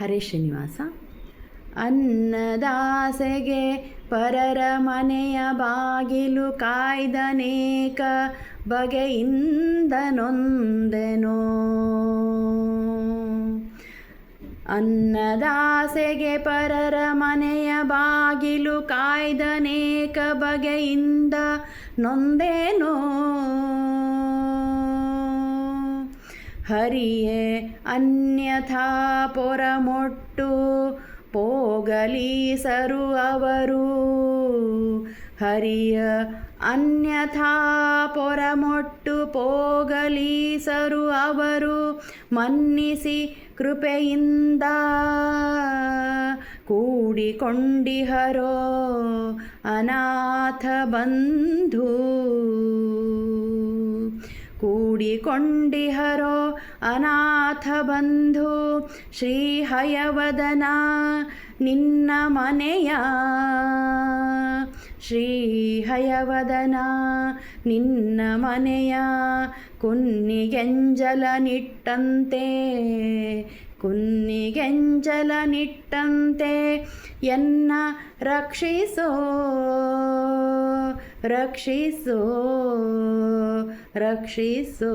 ಹರೇ ಶ್ರೀನಿವಾಸ. ಅನ್ನದಾಸೆಗೆ ಪರರ ಮನೆಯ ಬಾಗಿಲು ಕಾಯ್ದನೇಕ ಬಗೆಯಿಂದ ನೊಂದೆನೋ. ಅನ್ನದಾಸೆಗೆ ಪರರ ಮನೆಯ ಬಾಗಿಲು ಕಾಯ್ದನೇಕ ಬಗೆಯಿಂದ ನೊಂದೇನೋ. ಹರಿಯೇ ಅನ್ಯಥಾ ಪೊರಮೊಟ್ಟು ಪೋಗಲೀಸರು ಅವರು. ಹರಿಯ ಅನ್ಯಥಾ ಪೊರಮೊಟ್ಟು ಪೋಗಲೀಸರು ಅವರು. ಮನ್ನಿಸಿ ಕೃಪೆಯಿಂದ ಕೂಡಿಕೊಂಡಿಹರೋ ಅನಾಥ ಬಂಧು. ಕೂಡಿಕೊಂಡಿಹರೋ ಅನಾಥ ಬಂಧು. ಶ್ರೀ ಹಯವದನ ನಿನ್ನ ಮನೆಯ. ಶ್ರೀ ಹಯವದನ ನಿನ್ನ ಮನೆಯ ಕುನ್ನಿಗೆಂಜಲ ನಿಟ್ಟಂತೆ. ಕುನ್ನಿಗೆಂಜಲ ನಿಟ್ಟಂತೆ ಎನ್ನ ರಕ್ಷಿಸೋ. ರಕ್ಷಿಸೋ ರಕ್ಷಿಸೋ.